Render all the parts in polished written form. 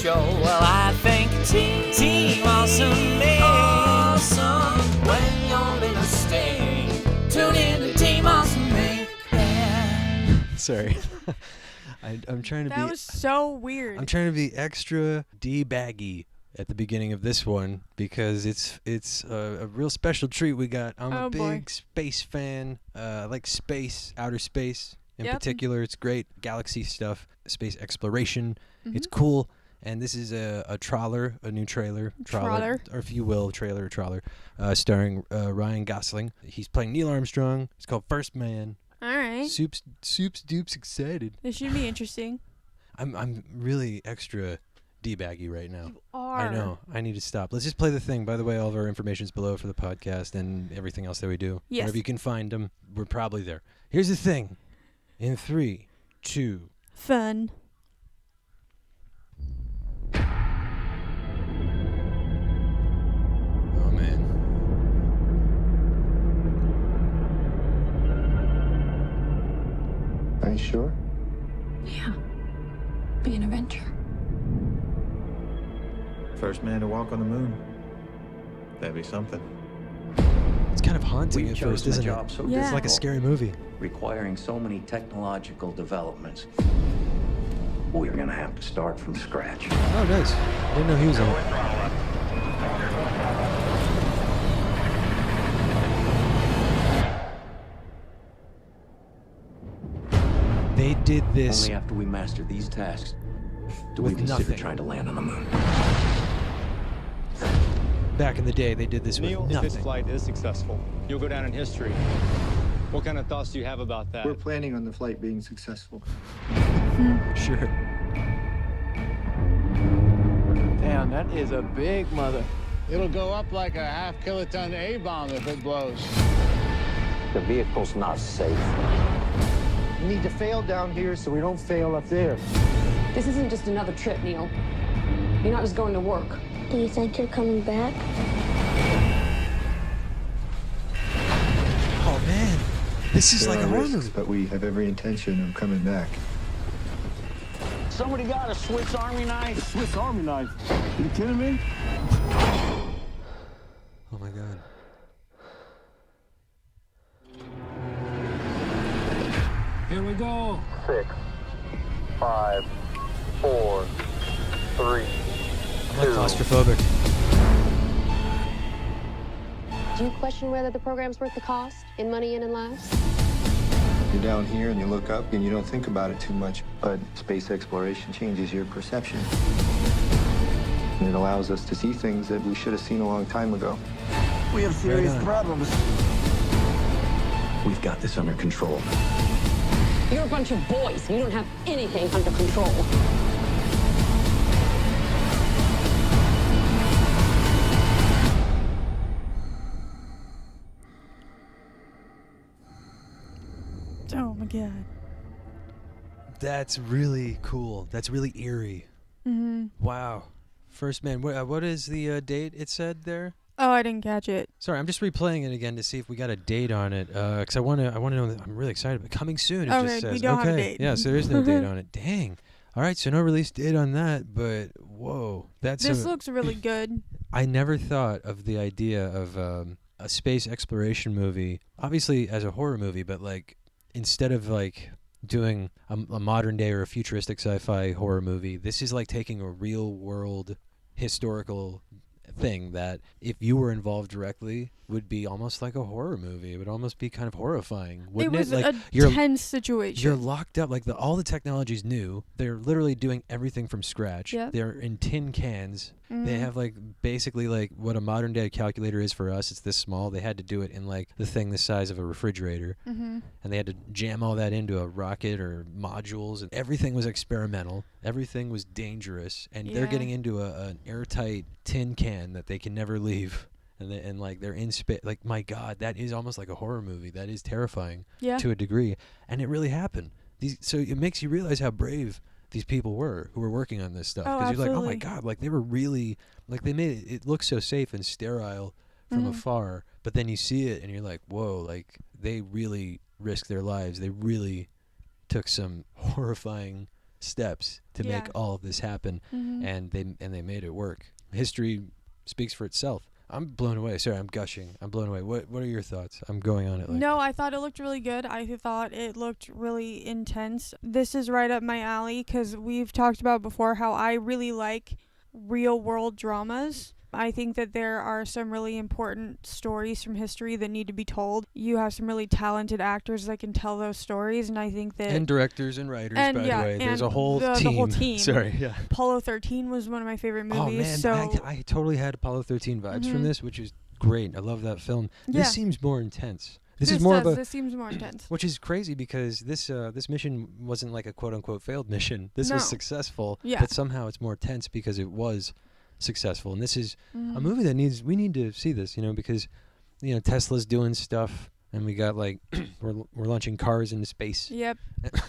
show. Well, I think Team Awesome is awesome. When you're in a state, tune in to Team Awesome. Yeah. Sorry. I'm trying to be... That was so weird. I'm trying to be extra D-baggy at the beginning of this one because it's a real special treat we got. I'm a big space fan. I like space, outer space in particular. It's great. Galaxy stuff, space exploration. Mm-hmm. It's cool. And this is a trawler, a new trailer, or if you will, trailer or trawler, starring Ryan Gosling. He's playing Neil Armstrong. It's called First Man. All right. Soups Dupes excited. This should be interesting. I'm really extra D-baggy right now. You are. I know. I need to stop. Let's just play the thing. By the way, all of our information's below for the podcast and everything else that we do. Yes. Wherever you can find them, we're probably there. Here's the thing. In 3, 2. Fun. Oh, man. Are you sure? Yeah. Be an adventure. First man to walk on the moon. That'd be something. It's kind of haunting We at chose first, a isn't job it? so Yeah. It's like a scary movie. requiring so many technological developments. We're gonna have to start from scratch. Oh, nice. Didn't know he was on it. They did this Only after we master these tasks do we with consider nothing. trying to land on the moon. Back in the day. They did this with Neil, if nothing. this flight is successful, you'll go down in history. What kind of thoughts do you have about that? We're planning on the flight being successful. Sure. Damn, that is a big mother. It'll go up like a half-kiloton A-bomb if it blows. The vehicle's not safe. We need to fail down here so we don't fail up there. This isn't just another trip, Neil. You're not just going to work. Do you think you're coming back? Oh, man. This is like a horror movie. But we have every intention of coming back. Somebody got a Swiss Army knife? A Swiss Army knife? You kidding me? Oh, my God. Here we go. 6, 5, 4, 3. I'm like claustrophobic. Do you question whether the program's worth the cost in money and in lives? You're down here and you look up and you don't think about it too much. But space exploration changes your perception. And it allows us to see things that we should have seen a long time ago. We have serious on. problems. We've got this under control. You're a bunch of boys. You don't have anything under control. Oh my God. That's really cool. That's really eerie. Mm-hmm. Wow. First Man. What is the date it said there? Oh, I didn't catch it. Sorry, I'm just replaying it again to see if we got a date on it. Because I want to know. I'm really excited. But coming soon. It Okay, just says. we don't okay. have a date. Yeah, so there is no date on it. Dang. All right, so no release date on that. But whoa, that's. This looks really good. I never thought of the idea of a space exploration movie, obviously as a horror movie, but like instead of like doing a modern day or a futuristic sci-fi horror movie, this is like taking a real world historical thing that if you were involved directly would be almost like a horror movie. It would almost be kind of horrifying, wouldn't It was Like a tense situation. you're locked up. Like all the technology's new. They're literally doing everything from scratch. Yep. They're in tin cans. Mm-hmm. They have like basically like what a modern day calculator is for us. It's this small. They had to do it in like the thing the size of a refrigerator, Mm-hmm. and they had to jam all that into a rocket or modules, and everything was experimental. Everything was dangerous, and they're Yeah. getting into an airtight tin can that they can never leave. And like they're in space. Like, my God, that is almost like a horror movie. That is terrifying to a degree, and it really happened. So it makes you realize how brave these people were who were working on this stuff, Oh, because you're like, oh my absolutely. God, like they were really like they made it look so safe and sterile from Mhm. afar, but then you see it and you're like, whoa, like they really risked their lives. They really took some horrifying steps to make all of this happen, and they made it work. History speaks for itself. I'm blown away. Sorry, I'm gushing. I'm blown away. What are your thoughts? I'm going on it. No, I thought it looked really good. I thought it looked really intense. This is right up my alley because we've talked about before how I really like real world dramas. I think that there are some really important stories from history that need to be told. You have some really talented actors that can tell those stories, and I think that... And directors and writers, by the way. There's a whole team. The whole team. Sorry, yeah. Apollo 13 was one of my favorite movies. Oh, man, I totally had Apollo 13 vibes from this, which is great. I love that film. Yeah. This seems more intense. This is more of a... This seems more intense. Which is crazy because this mission wasn't like a quote-unquote failed mission. This was successful, but somehow it's more tense because it was successful. And this is a movie that we need to see this, because Tesla's doing stuff, and we got like we're launching cars into space. Yep.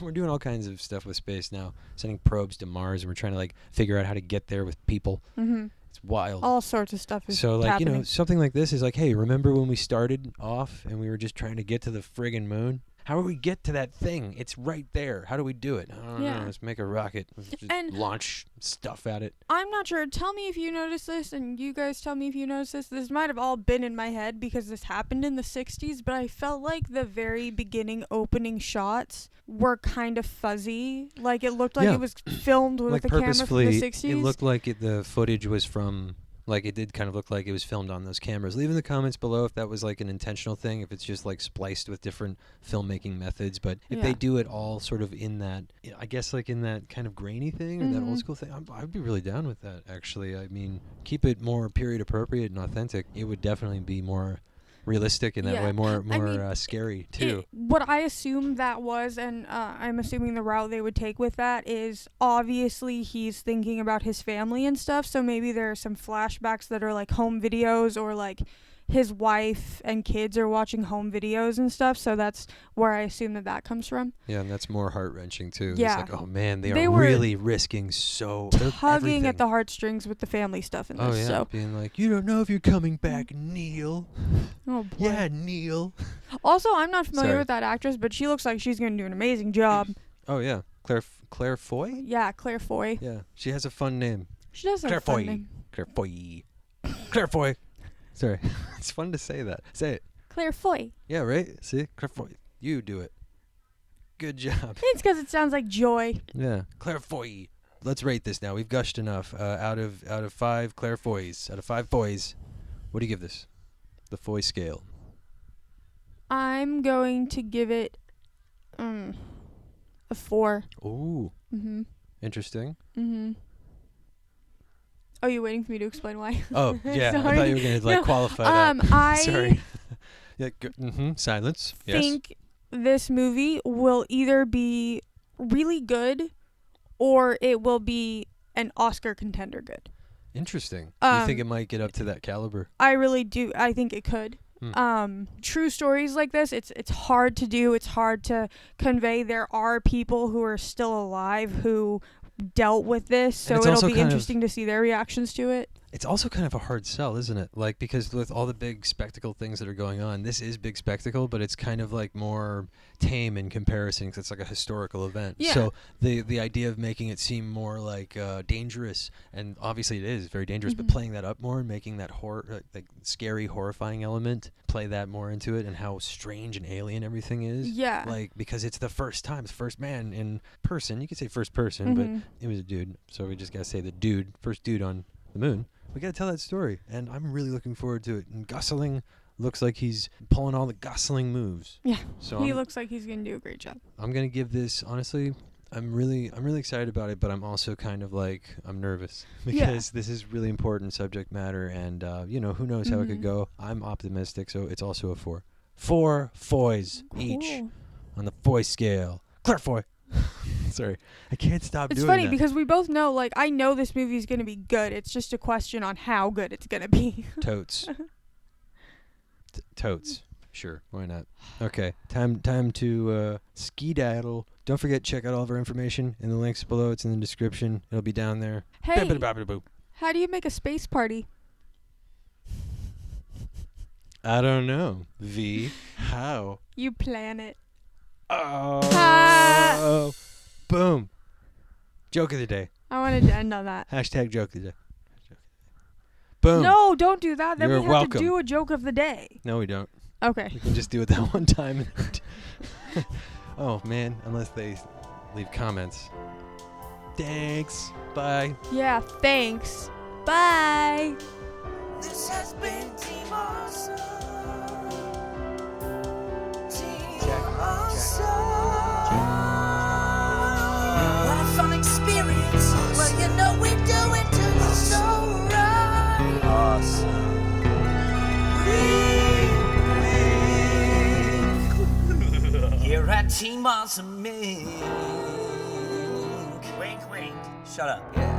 We're doing all kinds of stuff with space now, sending probes to Mars, and we're trying to like figure out how to get there with people. It's wild. All sorts of stuff is so like happening. something like this is like, hey, remember when we started off and we were just trying to get to the friggin' moon? How do we get to that thing? It's right there. How do we do it? I don't know. Let's make a rocket. Let's just launch stuff at it. I'm not sure. Tell me if you notice this, and you guys tell me if you notice this. This might have all been in my head because this happened in the 60s, but I felt like the very beginning opening shots were kind of fuzzy. Like it looked like it was filmed with like a camera from the 60s. It looked like the footage was from... Like, it did kind of look like it was filmed on those cameras. Leave in the comments below if that was, like, an intentional thing, if it's just, like, spliced with different filmmaking methods. But if they do it all sort of in that, I guess, like, in that kind of grainy thing or that old school thing, I'd be really down with that, actually. I mean, keep it more period appropriate and authentic. It would definitely be more realistic in that way, more scary too. What I assume that was, and I'm assuming the route they would take with that is obviously he's thinking about his family and stuff, so maybe there are some flashbacks that are like home videos, or like his wife and kids are watching home videos and stuff, so that's where I assume that comes from. Yeah, and that's more heart-wrenching too. Yeah. It's like, oh man, they are really risking so tugging at the heartstrings with the family stuff in this. Oh yeah, so. being like, you don't know if you're coming back, Neil. Oh boy. Yeah, Neil. Also, I'm not familiar with that actress, but she looks like she's going to do an amazing job. Oh yeah, Claire Foy? Yeah, Claire Foy. Yeah, she has a fun name. She does have a fun name. Claire Foy. Claire Foy. Sorry. It's fun to say that. Say it. Claire Foy. Yeah, right? See? Claire Foy. You do it. Good job. It's because it sounds like joy. Yeah. Claire Foy. Let's rate this now. We've gushed enough. Out of 5 Claire Foys. Out of 5 Foys. What do you give this? The Foy scale. I'm going to give it a 4. Ooh. Interesting. Oh, you waiting for me to explain why? Oh, yeah. Sorry. I thought you were going to qualify that. I Sorry. Yeah. Silence. Yes. think this movie will either be really good or it will be an Oscar contender good. Interesting. You think it might get up to that caliber? I really do. I think it could. True stories like this, it's hard to do. It's hard to convey. There are people who are still alive who dealt with this, so it'll be interesting to see their reactions to it. It's also kind of a hard sell, isn't it? Like, because with all the big spectacle things that are going on, this is big spectacle, but it's kind of like more tame in comparison because it's like a historical event. Yeah. So the idea of making it seem more like dangerous, and obviously it is very dangerous, but playing that up more and making that like scary, horrifying element, play that more into it, and how strange and alien everything is. Yeah. Like, because it's the first time, it's first man in person. You could say first person, but it was a dude, so we just gotta say the dude, first dude on the moon. We got to tell that story, and I'm really looking forward to it. And Gosling looks like he's pulling all the Gosling moves. Yeah, so he looks like he's going to do a great job. I'm going to give this, honestly, I'm really excited about it, but I'm also kind of like, I'm nervous because this is really important subject matter, and, who knows how it could go. I'm optimistic, so it's also a 4. 4 Foys each on the Foy scale. Claire Foy. Sorry, I can't stop doing that. It's funny because we both know, like, I know this movie is going to be good. It's just a question on how good it's going to be. Totes. Totes. Sure, why not? Okay, time to skedaddle. Don't forget, check out all of our information in the links below. It's in the description. It'll be down there. Hey, how do you make a space party? I don't know. V, how? You plan it. Oh, boom. Joke of the day. I wanted to end on that. Hashtag joke of the day. Boom. No, don't do that. Then You're we have welcome. to do a joke of the day. No, we don't. Okay. We can just do it that one time. Oh, man. Unless they leave comments. Thanks. Bye. Yeah, thanks. Bye. This has been Team Awesome. Team Awesome. What a fun experience. Well, you know we do it to the soul right. Awesome. Here at Team Awesome Inc. Wink, wink. Shut up. Yeah.